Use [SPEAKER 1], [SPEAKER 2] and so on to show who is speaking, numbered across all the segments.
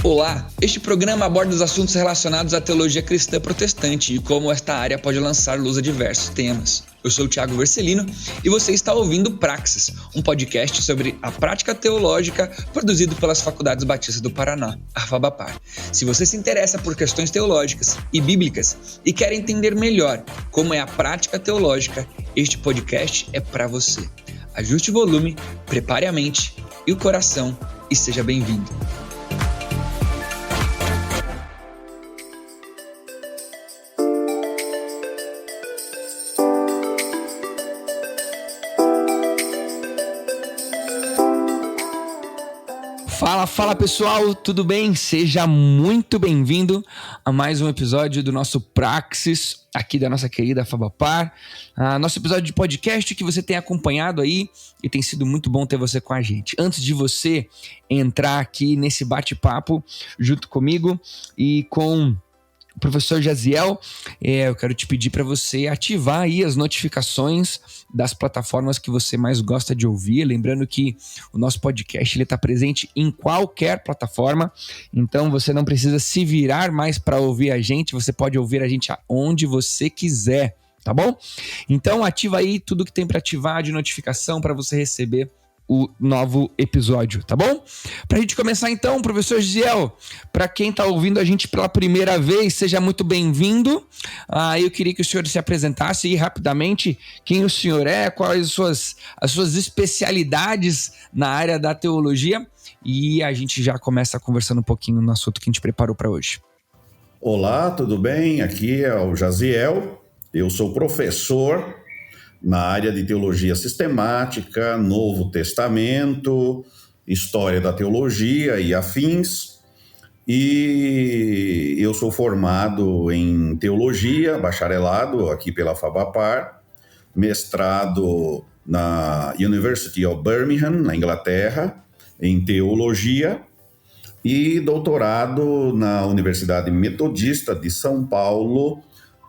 [SPEAKER 1] Olá, este programa aborda os assuntos relacionados à teologia cristã protestante e como esta área pode lançar luz a diversos temas. Eu sou o Thiago Vercelino e você está ouvindo Praxis, um podcast sobre a prática teológica produzido pelas Faculdades Batistas do Paraná, a FABAPAR. Se você se interessa por questões teológicas e bíblicas e quer entender melhor como é a prática teológica, este podcast é para você. Ajuste o volume, prepare a mente e o coração e seja bem-vindo. Fala pessoal, tudo bem? Seja muito bem-vindo a mais um episódio do nosso Praxis, aqui da nossa querida FABAPAR. Nosso episódio de podcast que você tem acompanhado aí e tem sido muito bom ter você com a gente. Antes de você entrar aqui nesse bate-papo junto comigo e com o professor Jaziel, eu quero te pedir para você ativar aí as notificações das plataformas que você mais gosta de ouvir. Lembrando que o nosso podcast está presente em qualquer plataforma, então você não precisa se virar mais para ouvir a gente, você pode ouvir a gente aonde você quiser, tá bom? Então ativa aí tudo que tem para ativar de notificação para você receber o novo episódio, tá bom? Pra gente começar então, professor Jaziel, para quem tá ouvindo a gente pela primeira vez, seja muito bem-vindo. Eu queria que o senhor se apresentasse aí rapidamente, quem o senhor é, quais as suas especialidades na área da teologia, e a gente já começa conversando um pouquinho no assunto que a gente preparou para hoje.
[SPEAKER 2] Olá, tudo bem? Aqui é o Jaziel, eu sou professor na área de teologia sistemática, Novo Testamento, história da teologia e afins. E eu sou formado em teologia, bacharelado aqui pela FABAPAR, mestrado na University of Birmingham, na Inglaterra, em teologia, e doutorado na Universidade Metodista de São Paulo,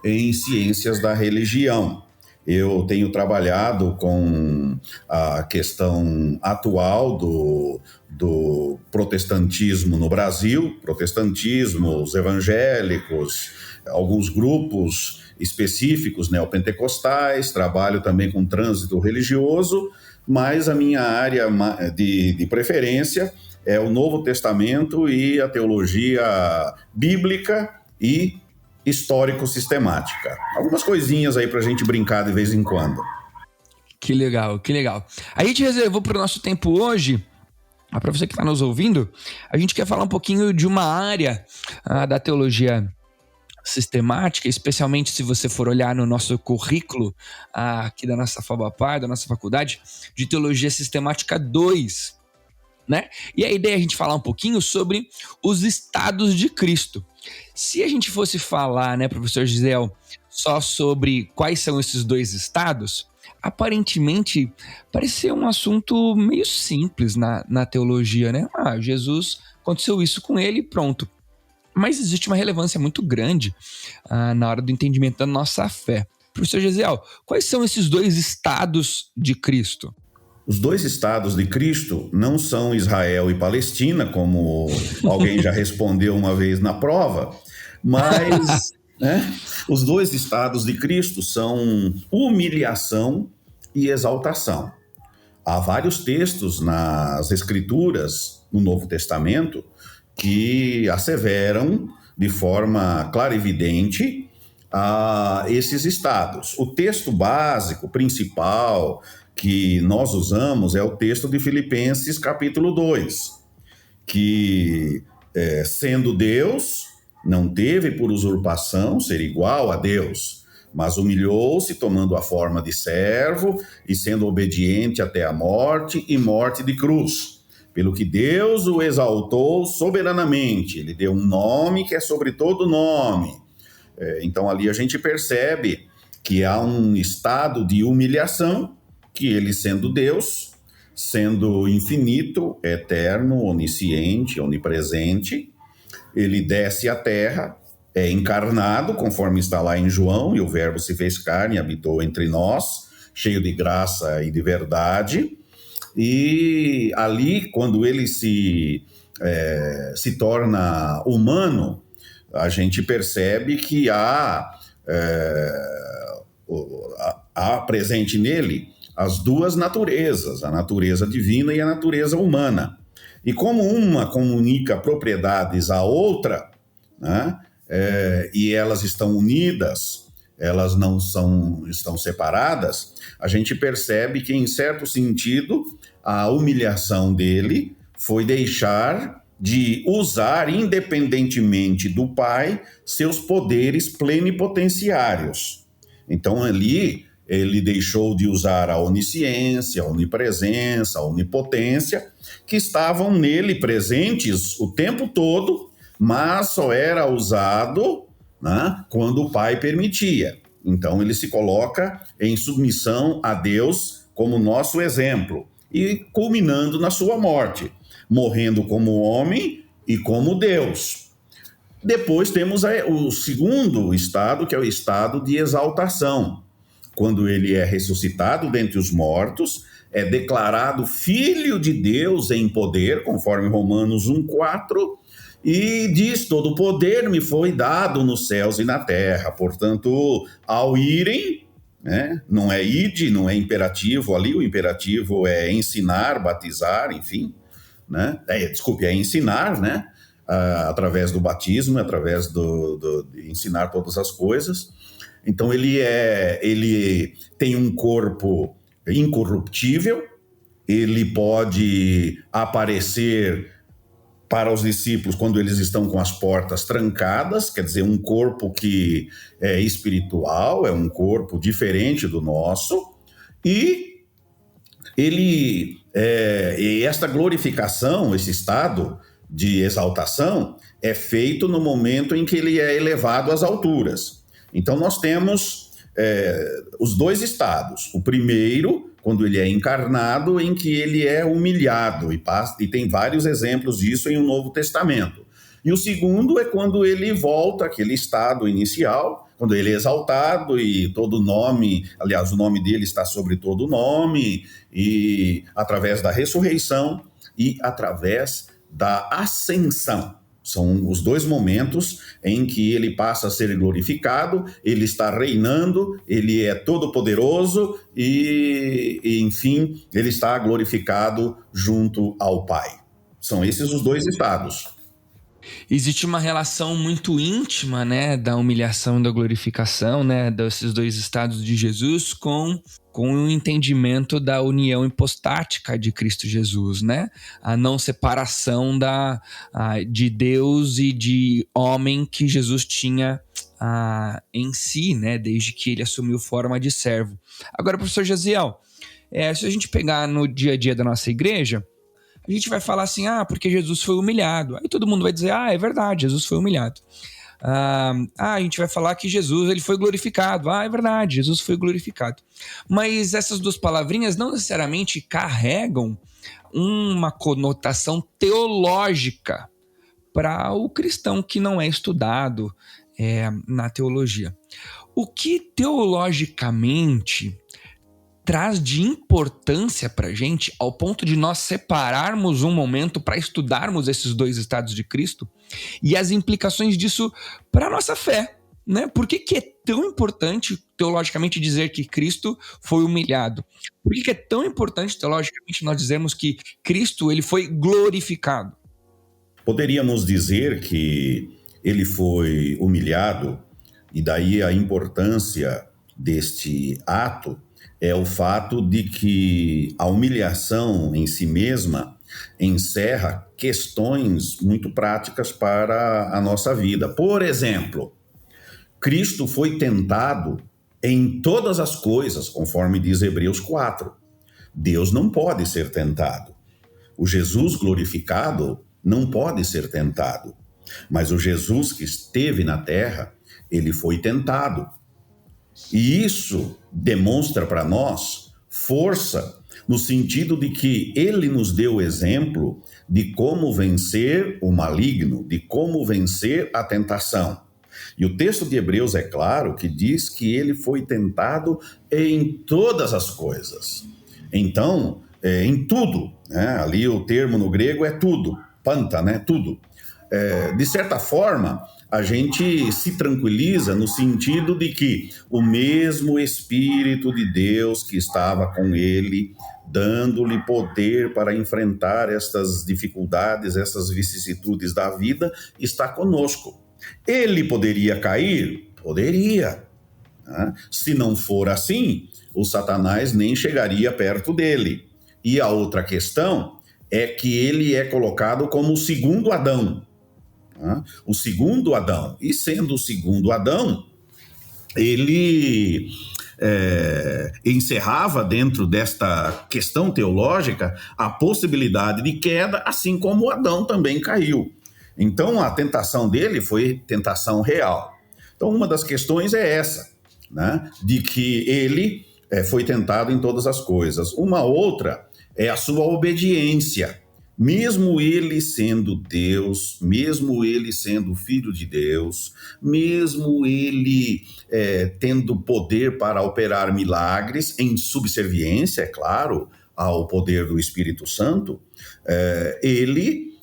[SPEAKER 2] em ciências da religião. Eu tenho trabalhado com a questão atual do protestantismo no Brasil, os evangélicos, alguns grupos específicos neopentecostais, trabalho também com trânsito religioso, mas a minha área de preferência é o Novo Testamento e a teologia bíblica e histórico-sistemática. Algumas coisinhas aí pra gente brincar de vez em quando.
[SPEAKER 1] Que legal, que legal. A gente reservou para o nosso tempo hoje, para você que está nos ouvindo, a gente quer falar um pouquinho de uma área da teologia sistemática, especialmente se você for olhar no nosso currículo aqui da nossa FABAPAR, da nossa faculdade, de Teologia Sistemática 2, né? E a ideia é a gente falar um pouquinho sobre os estados de Cristo. Se a gente fosse falar, né, professor Gisel, só sobre quais são esses dois estados, aparentemente parece ser um assunto meio simples na teologia, né? Jesus, aconteceu isso com ele e pronto. Mas existe uma relevância muito grande na hora do entendimento da nossa fé. Professor Gisel, quais são esses dois estados de Cristo?
[SPEAKER 2] Os dois estados de Cristo não são Israel e Palestina, como alguém já respondeu uma vez na prova, mas os dois estados de Cristo são humilhação e exaltação. Há vários textos nas Escrituras, no Novo Testamento, que asseveram de forma clara e evidente esses estados. O texto básico, principal, que nós usamos é o texto de Filipenses capítulo 2, que sendo Deus, não teve por usurpação ser igual a Deus, mas humilhou-se tomando a forma de servo e sendo obediente até a morte e morte de cruz. Pelo que Deus o exaltou soberanamente, ele deu um nome que é sobre todo nome. Então ali a gente percebe que há um estado de humilhação, que ele sendo Deus, sendo infinito, eterno, onisciente, onipresente, ele desce à terra, é encarnado, conforme está lá em João, e o verbo se fez carne e habitou entre nós, cheio de graça e de verdade. E ali, quando ele se se torna humano, a gente percebe que há presente nele as duas naturezas, a natureza divina e a natureza humana. E como uma comunica propriedades à outra, né, e elas estão unidas, elas não estão separadas, a gente percebe que, em certo sentido, a humilhação dele foi deixar de usar, independentemente do Pai, seus poderes plenipotenciários. Então, ali, ele deixou de usar a onisciência, a onipresença, a onipotência, que estavam nele presentes o tempo todo, mas só era usado, né, quando o Pai permitia. Então, ele se coloca em submissão a Deus como nosso exemplo, e culminando na sua morte, morrendo como homem e como Deus. Depois temos o segundo estado, que é o estado de exaltação. Quando ele é ressuscitado dentre os mortos, é declarado Filho de Deus em poder, conforme Romanos 1,4, e diz: todo o poder me foi dado nos céus e na terra. Portanto, ao irem, né, não é ide, não é imperativo ali, o imperativo é ensinar, batizar, enfim, né? É ensinar, né? Através do batismo, através de ensinar todas as coisas. Então ele tem um corpo incorruptível, ele pode aparecer para os discípulos quando eles estão com as portas trancadas, quer dizer, um corpo que é espiritual, é um corpo diferente do nosso, e esta glorificação, esse estado de exaltação, é feito no momento em que ele é elevado às alturas. Então nós temos os dois estados. O primeiro, quando ele é encarnado, em que ele é humilhado, e tem vários exemplos disso em o Novo Testamento. E o segundo é quando ele volta àquele estado inicial, quando ele é exaltado e todo nome, aliás, o nome dele está sobre todo nome, e através da ressurreição e através da ascensão. São os dois momentos em que ele passa a ser glorificado, ele está reinando, ele é todo-poderoso e, enfim, ele está glorificado junto ao Pai. São esses os dois estados.
[SPEAKER 1] Existe uma relação muito íntima, né, da humilhação e da glorificação, né, desses dois estados de Jesus com o entendimento da união hipostática de Cristo Jesus, né? A não separação de Deus e de homem que Jesus tinha em si, né, desde que ele assumiu forma de servo. Agora, professor Jaziel, se a gente pegar no dia a dia da nossa igreja, a gente vai falar assim, porque Jesus foi humilhado. Aí todo mundo vai dizer, é verdade, Jesus foi humilhado. A gente vai falar que Jesus ele foi glorificado. É verdade, Jesus foi glorificado. Mas essas duas palavrinhas não necessariamente carregam uma conotação teológica para o cristão que não é estudado na teologia. O que teologicamente traz de importância para a gente, ao ponto de nós separarmos um momento para estudarmos esses dois estados de Cristo e as implicações disso para a nossa fé, né? Por que é tão importante teologicamente dizer que Cristo foi humilhado? Por que é tão importante teologicamente nós dizermos que Cristo ele foi glorificado?
[SPEAKER 2] Poderíamos dizer que ele foi humilhado, e daí a importância deste ato é o fato de que a humilhação em si mesma encerra questões muito práticas para a nossa vida. Por exemplo, Cristo foi tentado em todas as coisas, conforme diz Hebreus 4. Deus não pode ser tentado. O Jesus glorificado não pode ser tentado. Mas o Jesus que esteve na terra, ele foi tentado. E isso demonstra para nós força, no sentido de que ele nos deu exemplo de como vencer o maligno, de como vencer a tentação. E o texto de Hebreus é claro que diz que ele foi tentado em todas as coisas. Então, em tudo, né? Ali o termo no grego é tudo. panta, né? Tudo. De certa forma, a gente se tranquiliza no sentido de que o mesmo Espírito de Deus que estava com ele, dando-lhe poder para enfrentar estas dificuldades, essas vicissitudes da vida, está conosco. Ele poderia cair? Poderia. Né? Se não for assim, o Satanás nem chegaria perto dele. E a outra questão é que ele é colocado como o segundo Adão. Né? O segundo Adão. E sendo o segundo Adão, ele encerrava dentro desta questão teológica a possibilidade de queda, assim como Adão também caiu. Então, a tentação dele foi tentação real. Então, uma das questões é essa, né? De que ele foi tentado em todas as coisas. Uma outra é a sua obediência. Mesmo ele sendo Deus, mesmo ele sendo filho de Deus, mesmo ele tendo poder para operar milagres em subserviência, é claro, ao poder do Espírito Santo, ele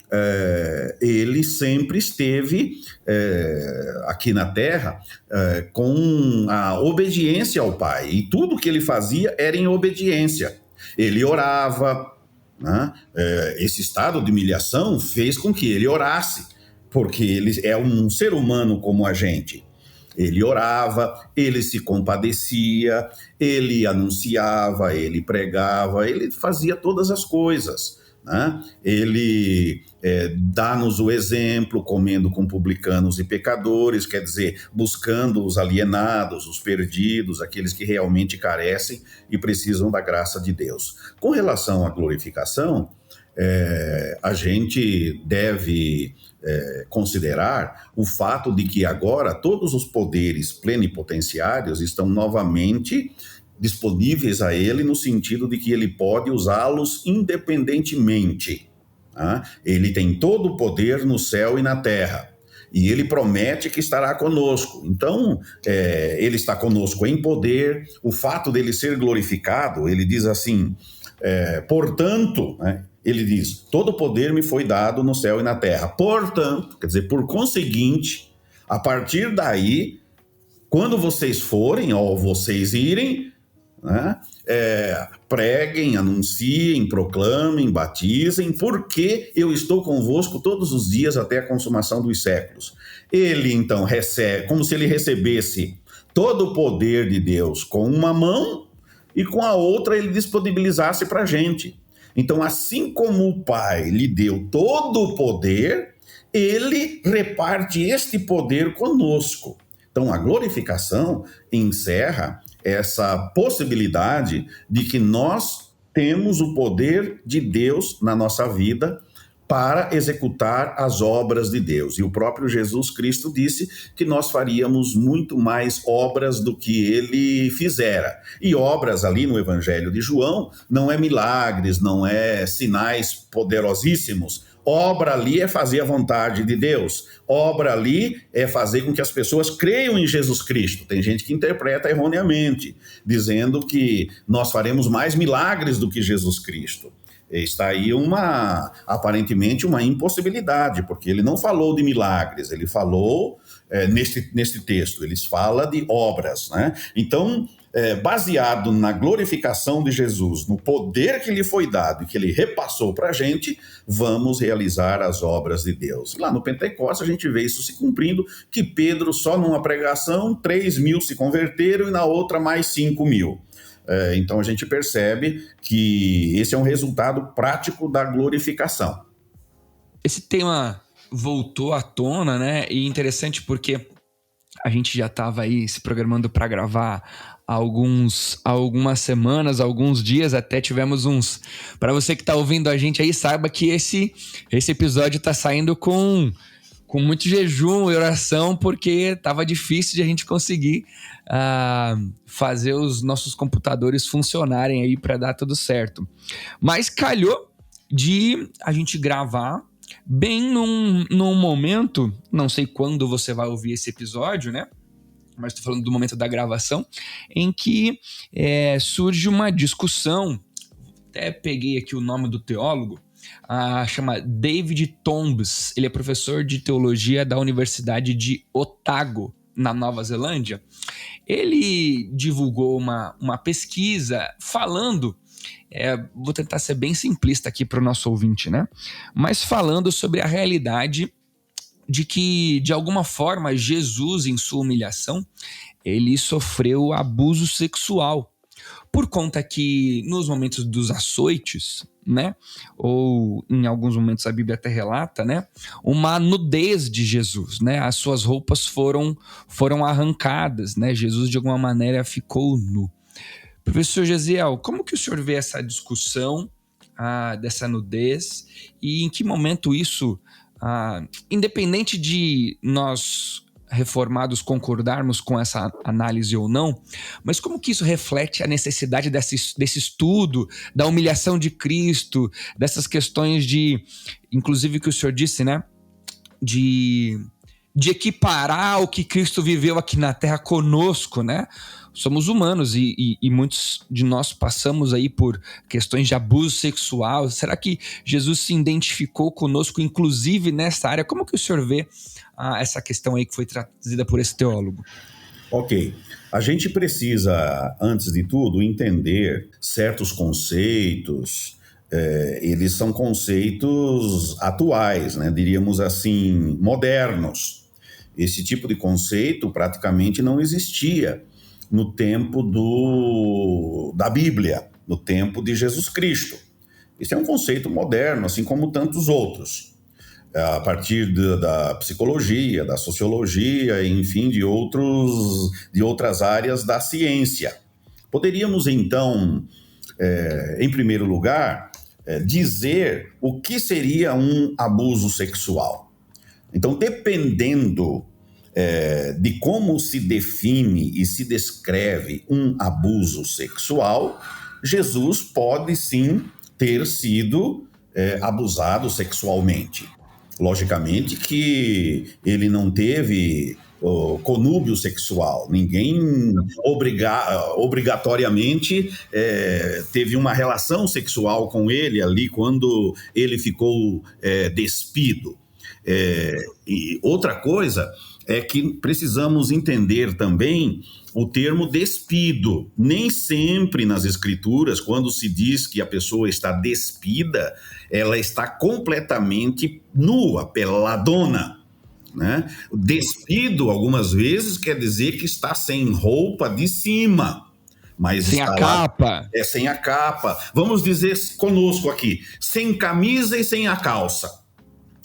[SPEAKER 2] sempre esteve aqui na Terra com a obediência ao Pai. E tudo que ele fazia era em obediência. Ele orava, né? Esse estado de humilhação fez com que ele orasse, porque ele é um ser humano como a gente. Ele orava, ele se compadecia, ele anunciava, ele pregava, ele fazia todas as coisas. Né? Ele dá-nos o exemplo, comendo com publicanos e pecadores, quer dizer, buscando os alienados, os perdidos, aqueles que realmente carecem e precisam da graça de Deus. Com relação à glorificação, a gente deve considerar o fato de que agora todos os poderes plenipotenciários estão novamente disponíveis a ele, no sentido de que ele pode usá-los independentemente. Tá? Ele tem todo o poder no céu e na terra, e ele promete que estará conosco. Então, ele está conosco em poder. O fato dele ser glorificado, ele diz assim, portanto, né, ele diz, todo o poder me foi dado no céu e na terra. Portanto, quer dizer, por conseguinte, a partir daí, quando vocês forem, ou vocês irem, né, preguem, anunciem, proclamem, batizem, porque eu estou convosco todos os dias até a consumação dos séculos. Ele então recebe, como se ele recebesse todo o poder de Deus com uma mão e com a outra ele disponibilizasse para a gente. Então, assim como o Pai lhe deu todo o poder, ele reparte este poder conosco. Então, a glorificação encerra essa possibilidade de que nós temos o poder de Deus na nossa vida para executar as obras de Deus. E o próprio Jesus Cristo disse que nós faríamos muito mais obras do que ele fizera. E obras ali no Evangelho de João não é milagres, não é sinais poderosíssimos. Obra ali é fazer a vontade de Deus. Obra ali é fazer com que as pessoas creiam em Jesus Cristo. Tem gente que interpreta erroneamente, dizendo que nós faremos mais milagres do que Jesus Cristo. Está aí aparentemente uma impossibilidade, porque ele não falou de milagres, ele falou neste texto, ele fala de obras, né? Então, baseado na glorificação de Jesus, no poder que lhe foi dado e que ele repassou para a gente, vamos realizar as obras de Deus. Lá no Pentecostes a gente vê isso se cumprindo, que Pedro só numa pregação 3.000 se converteram e na outra mais 5.000. Então a gente percebe que esse é um resultado prático da glorificação.
[SPEAKER 1] Esse tema voltou à tona, né? E interessante porque a gente já estava aí se programando para gravar há algumas semanas, alguns dias, até tivemos uns... Para você que está ouvindo a gente aí, saiba que esse episódio está saindo com muito jejum e oração, porque estava difícil de a gente conseguir fazer os nossos computadores funcionarem aí para dar tudo certo. Mas calhou de a gente gravar bem num momento, não sei quando você vai ouvir esse episódio, né? Mas estou falando do momento da gravação, em que surge uma discussão. Até peguei aqui o nome do teólogo, chama David Tombs. Ele é professor de teologia da Universidade de Otago, na Nova Zelândia. Ele divulgou uma pesquisa falando, vou tentar ser bem simplista aqui para o nosso ouvinte, né? Mas falando sobre a realidade de que, de alguma forma, Jesus, em sua humilhação, ele sofreu abuso sexual. Por conta que, nos momentos dos açoites, né, ou em alguns momentos a Bíblia até relata, né, uma nudez de Jesus, né, as suas roupas foram arrancadas, né, Jesus de alguma maneira ficou nu. Professor Gesiel, como que o senhor vê essa discussão dessa nudez e em que momento isso, independente de nós reformados concordarmos com essa análise ou não, mas como que isso reflete a necessidade desse estudo, da humilhação de Cristo, dessas questões de, inclusive que o senhor disse, né, de equiparar o que Cristo viveu aqui na Terra conosco, né? Somos humanos e muitos de nós passamos aí por questões de abuso sexual. Será que Jesus se identificou conosco, inclusive nessa área? Como que o senhor vê essa questão aí que foi trazida por esse teólogo?
[SPEAKER 2] Ok. A gente precisa, antes de tudo, entender certos conceitos. Eles são conceitos atuais, né? Diríamos assim, modernos. Esse tipo de conceito praticamente não existia no tempo da Bíblia, no tempo de Jesus Cristo. Esse é um conceito moderno, assim como tantos outros, a partir da psicologia, da sociologia, enfim, de outras áreas da ciência. Poderíamos, então, em primeiro lugar, dizer o que seria um abuso sexual. Então, dependendo de como se define e se descreve um abuso sexual, Jesus pode sim ter sido abusado sexualmente. Logicamente que ele não teve conúbio sexual, ninguém obrigatoriamente teve uma relação sexual com ele ali quando ele ficou despido. E outra coisa é que precisamos entender também o termo despido. Nem sempre nas escrituras, quando se diz que a pessoa está despida, ela está completamente nua, peladona, né? Despido, algumas vezes, quer dizer que está sem roupa de cima. Mas
[SPEAKER 1] sem a capa.
[SPEAKER 2] Sem a capa. Vamos dizer conosco aqui, sem camisa e sem a calça.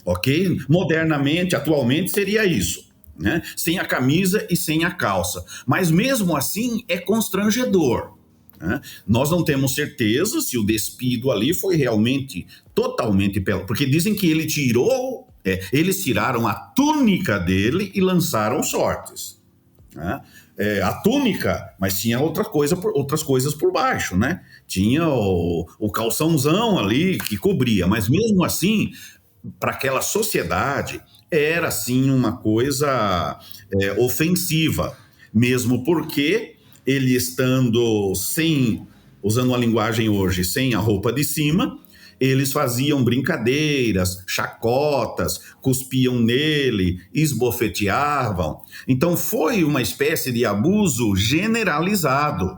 [SPEAKER 2] Ok? Modernamente, atualmente, seria isso. Né? Sem a camisa e sem a calça. Mas mesmo assim é constrangedor. Né? Nós não temos certeza se o despido ali foi realmente totalmente pelado, porque dizem que eles tiraram a túnica dele e lançaram sortes. Né? A túnica, mas tinha outras coisas por baixo, né? Tinha o calçãozão ali que cobria, mas mesmo assim, para aquela sociedade, era sim uma coisa ofensiva, mesmo porque ele estando usando a linguagem hoje, sem a roupa de cima, eles faziam brincadeiras, chacotas, cuspiam nele, esbofeteavam. Então foi uma espécie de abuso generalizado.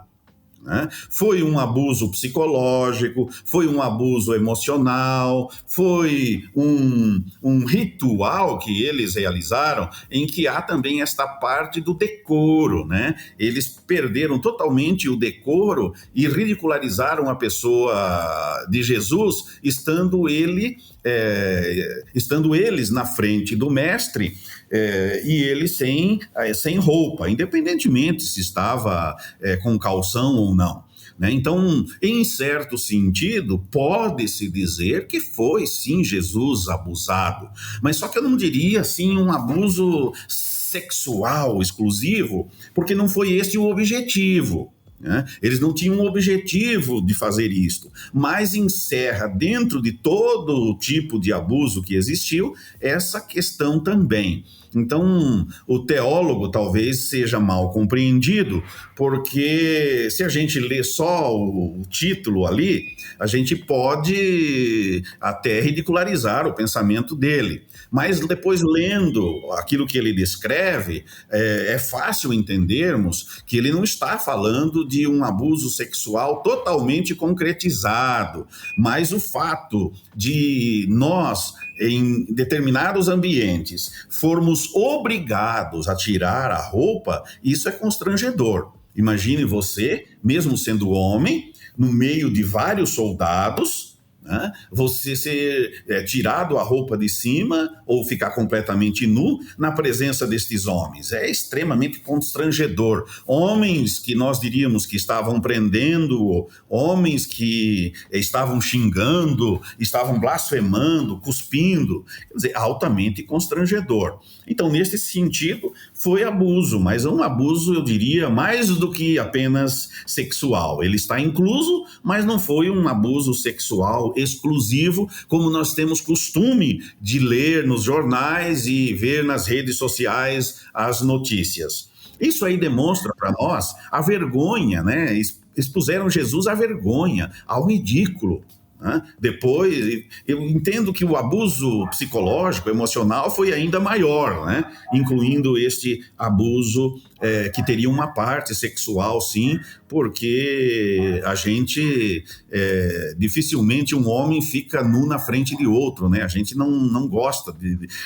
[SPEAKER 2] Né? Foi um abuso psicológico, foi um abuso emocional, foi um ritual que eles realizaram em que há também esta parte do decoro, né? Eles perderam totalmente o decoro e ridicularizaram a pessoa de Jesus, estando eles na frente do mestre, e ele sem roupa, independentemente se estava com calção ou não. Né? Então, em certo sentido, pode-se dizer que foi, sim, Jesus abusado. Mas só que eu não diria, assim, um abuso sexual exclusivo, porque não foi esse o objetivo. Né? Eles não tinham o objetivo de fazer isto, mas encerra dentro de todo o tipo de abuso que existiu essa questão também. Então, o teólogo talvez seja mal compreendido, porque se a gente lê só o título ali, a gente pode até ridicularizar o pensamento dele. Mas depois, lendo aquilo que ele descreve, é fácil entendermos que ele não está falando de um abuso sexual totalmente concretizado, mas o fato de nós, em determinados ambientes, formos obrigados a tirar a roupa, isso é constrangedor. Imagine você, mesmo sendo homem, no meio de vários soldados, né, você ser tirado a roupa de cima ou ficar completamente nu na presença destes homens. É extremamente constrangedor. Homens que nós diríamos que estavam prendendo, homens que estavam xingando, estavam blasfemando, cuspindo, quer dizer, altamente constrangedor. Então, nesse sentido, foi abuso, mas um abuso, eu diria, mais do que apenas sexual. Ele está incluso, mas não foi um abuso sexual exclusivo, como nós temos costume de ler nos jornais e ver nas redes sociais as notícias. Isso aí demonstra para nós a vergonha, né? Expuseram Jesus à vergonha, ao ridículo. Depois, eu entendo que o abuso psicológico, emocional foi ainda maior, né? Incluindo este abuso que teria uma parte sexual, sim, porque a gente, dificilmente um homem fica nu na frente de outro, né? A gente não gosta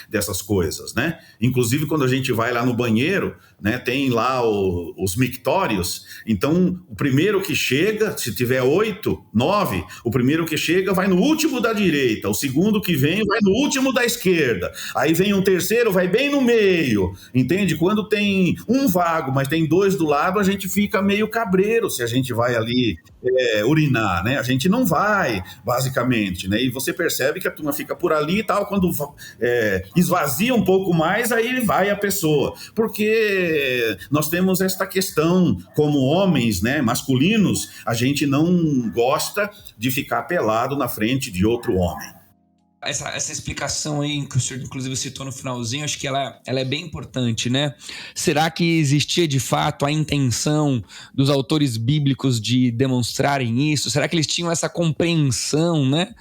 [SPEAKER 2] dessas coisas, né? Inclusive, quando a gente vai lá no banheiro, né, tem lá os mictórios, então o primeiro que chega, se tiver 8, 9, o primeiro que chega vai no último da direita, o segundo que vem vai no último da esquerda, aí vem um terceiro, vai bem no meio, entende? Quando tem um vago, mas tem 2 do lado, a gente fica meio cabreiro se a gente vai ali urinar, né? A gente não vai, basicamente, né? E você percebe que a turma fica por ali e tal, quando esvazia um pouco mais, aí vai a pessoa, porque nós temos esta questão, como homens, né, masculinos, a gente não gosta de ficar pelado na frente de outro homem.
[SPEAKER 1] Essa explicação aí que o senhor inclusive citou no finalzinho, acho que ela é bem importante, né? Será que existia de fato a intenção dos autores bíblicos de demonstrarem isso? Será que eles tinham essa compreensão, né?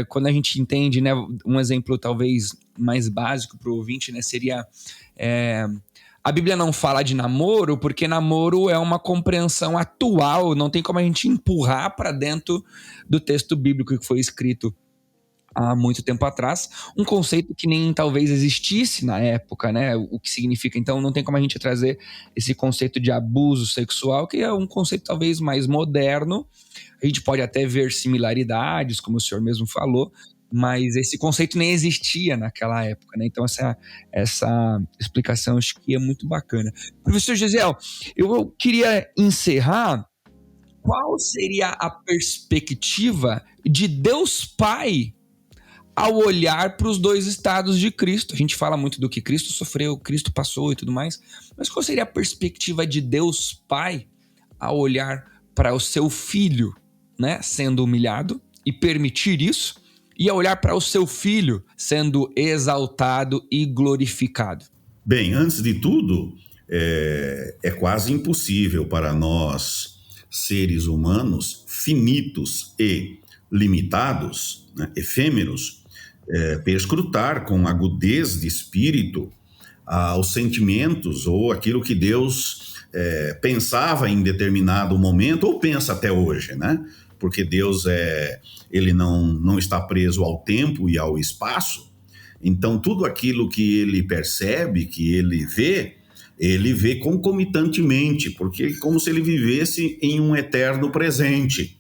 [SPEAKER 1] Quando a gente entende, né, um exemplo talvez mais básico para o ouvinte, né, seria... A Bíblia não fala de namoro porque namoro é uma compreensão atual, não tem como a gente empurrar para dentro do texto bíblico que foi escrito há muito tempo atrás, um conceito que nem talvez existisse na época, né? O que significa, então, não tem como a gente trazer esse conceito de abuso sexual, que é um conceito talvez mais moderno. A gente pode até ver similaridades, como o senhor mesmo falou, mas esse conceito nem existia naquela época, né? Então essa explicação acho que é muito bacana. Professor Gesiel, eu queria encerrar. Qual seria a perspectiva de Deus Pai ao olhar para os 2 estados de Cristo? A gente fala muito do que Cristo sofreu, Cristo passou e tudo mais, mas qual seria a perspectiva de Deus Pai ao olhar para o seu filho, né, sendo humilhado e permitir isso, e ao olhar para o seu filho sendo exaltado e glorificado?
[SPEAKER 2] Bem, antes de tudo, é quase impossível para nós, seres humanos, finitos e limitados, né, efêmeros, perscrutar com agudez de espírito os sentimentos ou aquilo que Deus pensava em determinado momento ou pensa até hoje, né? Porque Deus ele não está preso ao tempo e ao espaço. Então, tudo aquilo que ele percebe, que ele vê concomitantemente, porque é como se ele vivesse em um eterno presente.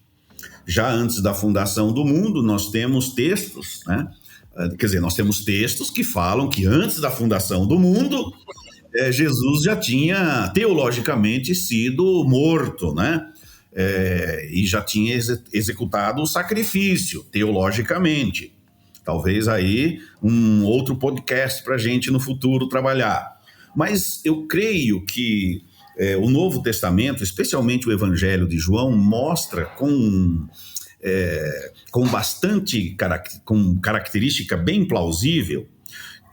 [SPEAKER 2] Já antes da fundação do mundo, nós temos textos, né? Quer dizer, nós temos textos que falam que antes da fundação do mundo, Jesus já tinha teologicamente sido morto, né? E já tinha executado o sacrifício, teologicamente. Talvez aí um outro podcast para a gente no futuro trabalhar. Mas eu creio que o Novo Testamento, especialmente o Evangelho de João, mostra com característica bem plausível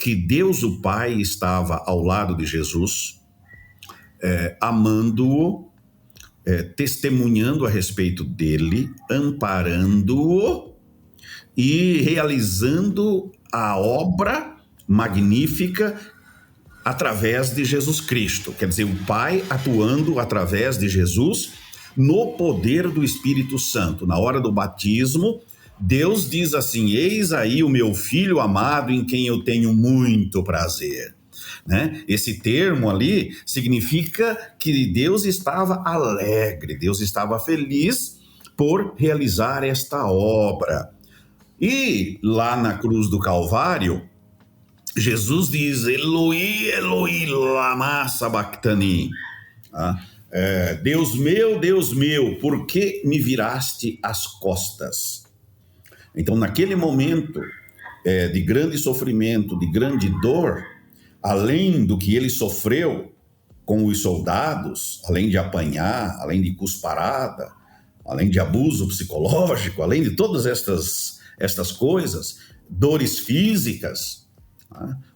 [SPEAKER 2] que Deus o Pai estava ao lado de Jesus, amando-o, testemunhando a respeito dele, amparando-o e realizando a obra magnífica através de Jesus Cristo. Quer dizer, o Pai atuando através de Jesus no poder do Espírito Santo. Na hora do batismo, Deus diz assim: eis aí o meu filho amado em quem eu tenho muito prazer. Né? Esse termo ali significa que Deus estava alegre, Deus estava feliz por realizar esta obra. E lá na cruz do Calvário, Jesus diz: Eloi, Eloi, lama sabachthani. Deus meu, por que me viraste as costas? Então, naquele momento de grande sofrimento, de grande dor, além do que ele sofreu com os soldados, além de apanhar, além de cusparada, além de abuso psicológico, além de todas estas coisas, dores físicas,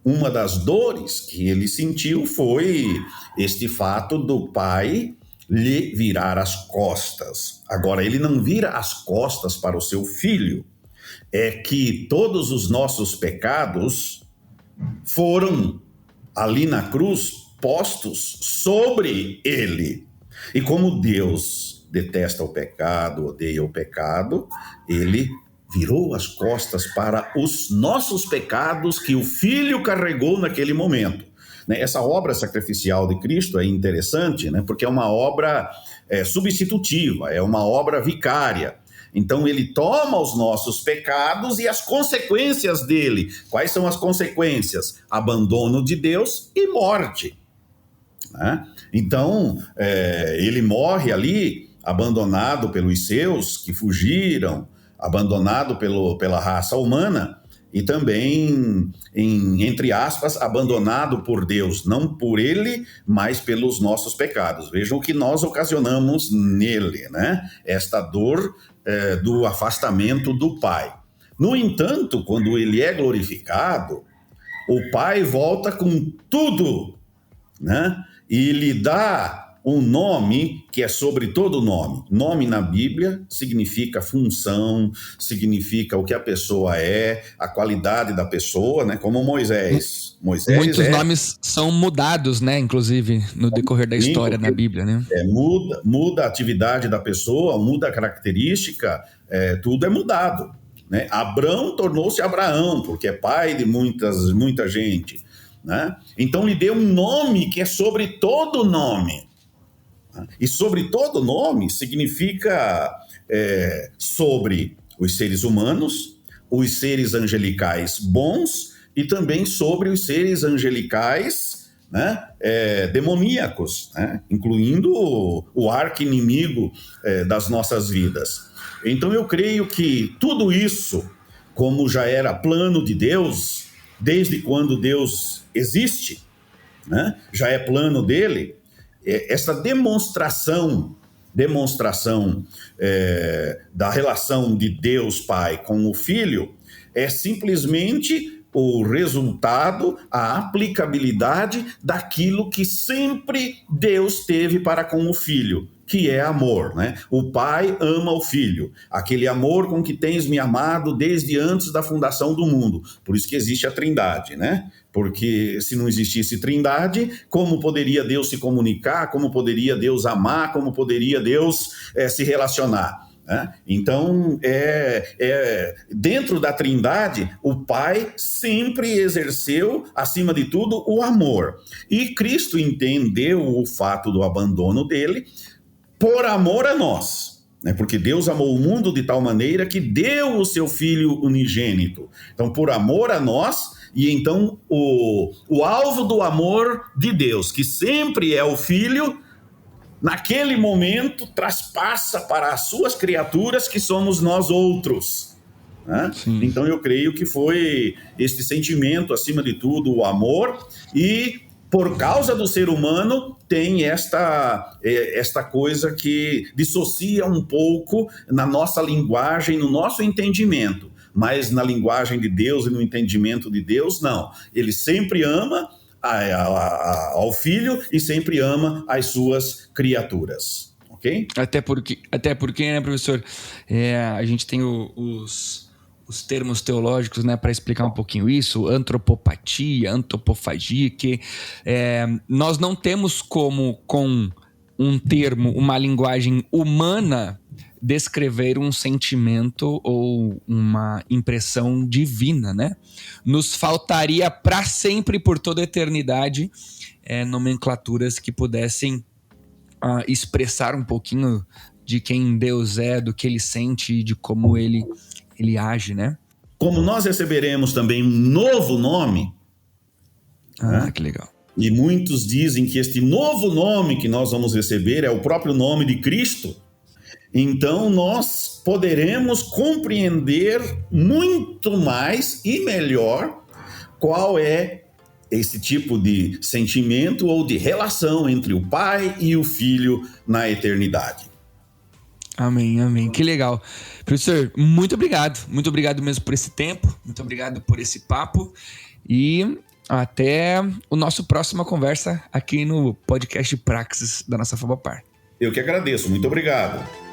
[SPEAKER 2] uma das dores que ele sentiu foi este fato do Pai lhe virar as costas. Agora, ele não vira as costas para o seu filho, é que todos os nossos pecados foram ali na cruz postos sobre ele. E como Deus detesta o pecado, odeia o pecado, ele virou as costas para os nossos pecados que o Filho carregou naquele momento. Essa obra sacrificial de Cristo é interessante, porque é uma obra substitutiva, é uma obra vicária. Então ele toma os nossos pecados e as consequências dele. Quais são as consequências? Abandono de Deus e morte. Então ele morre ali, abandonado pelos seus que fugiram, abandonado pela raça humana e também, entre aspas, abandonado por Deus, não por ele, mas pelos nossos pecados. Vejam o que nós ocasionamos nele, esta dor do afastamento do Pai. No entanto, quando ele é glorificado, o Pai volta com tudo, e lhe dá um nome que é sobre todo nome. Nome na Bíblia significa função, significa o que a pessoa é, a qualidade da pessoa, como Moisés.
[SPEAKER 1] Muitos nomes são mudados, inclusive, no decorrer da história na Bíblia,
[SPEAKER 2] muda a atividade da pessoa, muda a característica, tudo é mudado. Abrão tornou-se Abraão, porque é pai de muita gente. Então lhe deu um nome que é sobre todo nome. E sobre todo nome significa sobre os seres humanos, os seres angelicais bons e também sobre os seres angelicais demoníacos, incluindo o arqui-inimigo das nossas vidas. Então eu creio que tudo isso, como já era plano de Deus, desde quando Deus existe, já é plano dele, essa demonstração da relação de Deus Pai com o Filho é simplesmente o resultado, a aplicabilidade daquilo que sempre Deus teve para com o Filho, que é amor, O Pai ama o Filho, aquele amor com que tens me amado desde antes da fundação do mundo. Por isso que existe a Trindade, Porque se não existisse Trindade, como poderia Deus se comunicar, como poderia Deus amar, como poderia Deus se relacionar? Então, dentro da Trindade, o Pai sempre exerceu, acima de tudo, o amor. E Cristo entendeu o fato do abandono dele por amor a nós, porque Deus amou o mundo de tal maneira que deu o seu Filho unigênito. Então, por amor a nós, e então o alvo do amor de Deus, que sempre é o Filho, naquele momento traspassa para as suas criaturas, que somos nós outros. Então eu creio que foi este sentimento, acima de tudo, o amor, e por causa do ser humano tem esta coisa que dissocia um pouco na nossa linguagem, no nosso entendimento. mas na linguagem de Deus e no entendimento de Deus, não. Ele sempre ama ao filho e sempre ama as suas criaturas. Ok?
[SPEAKER 1] Até porque, né, professor, a gente tem os termos teológicos, né, para explicar um pouquinho isso, antropopatia, antropofagia, que nós não temos como, com um termo, uma linguagem humana, descrever um sentimento ou uma impressão divina, né? Nos faltaria para sempre, por toda a eternidade, nomenclaturas que pudessem expressar um pouquinho de quem Deus é, do que ele sente e de como ele age, né?
[SPEAKER 2] Como nós receberemos também um novo nome, né?
[SPEAKER 1] Que legal.
[SPEAKER 2] E muitos dizem que este novo nome que nós vamos receber é o próprio nome de Cristo. Então nós poderemos compreender muito mais e melhor qual é esse tipo de sentimento ou de relação entre o Pai e o Filho na eternidade.
[SPEAKER 1] Amém, amém. Que legal. Professor, muito obrigado. Muito obrigado mesmo por esse tempo. Muito obrigado por esse papo. E até o nosso próxima conversa aqui no podcast Praxis da nossa FABAPAR.
[SPEAKER 2] Eu que agradeço. Muito obrigado.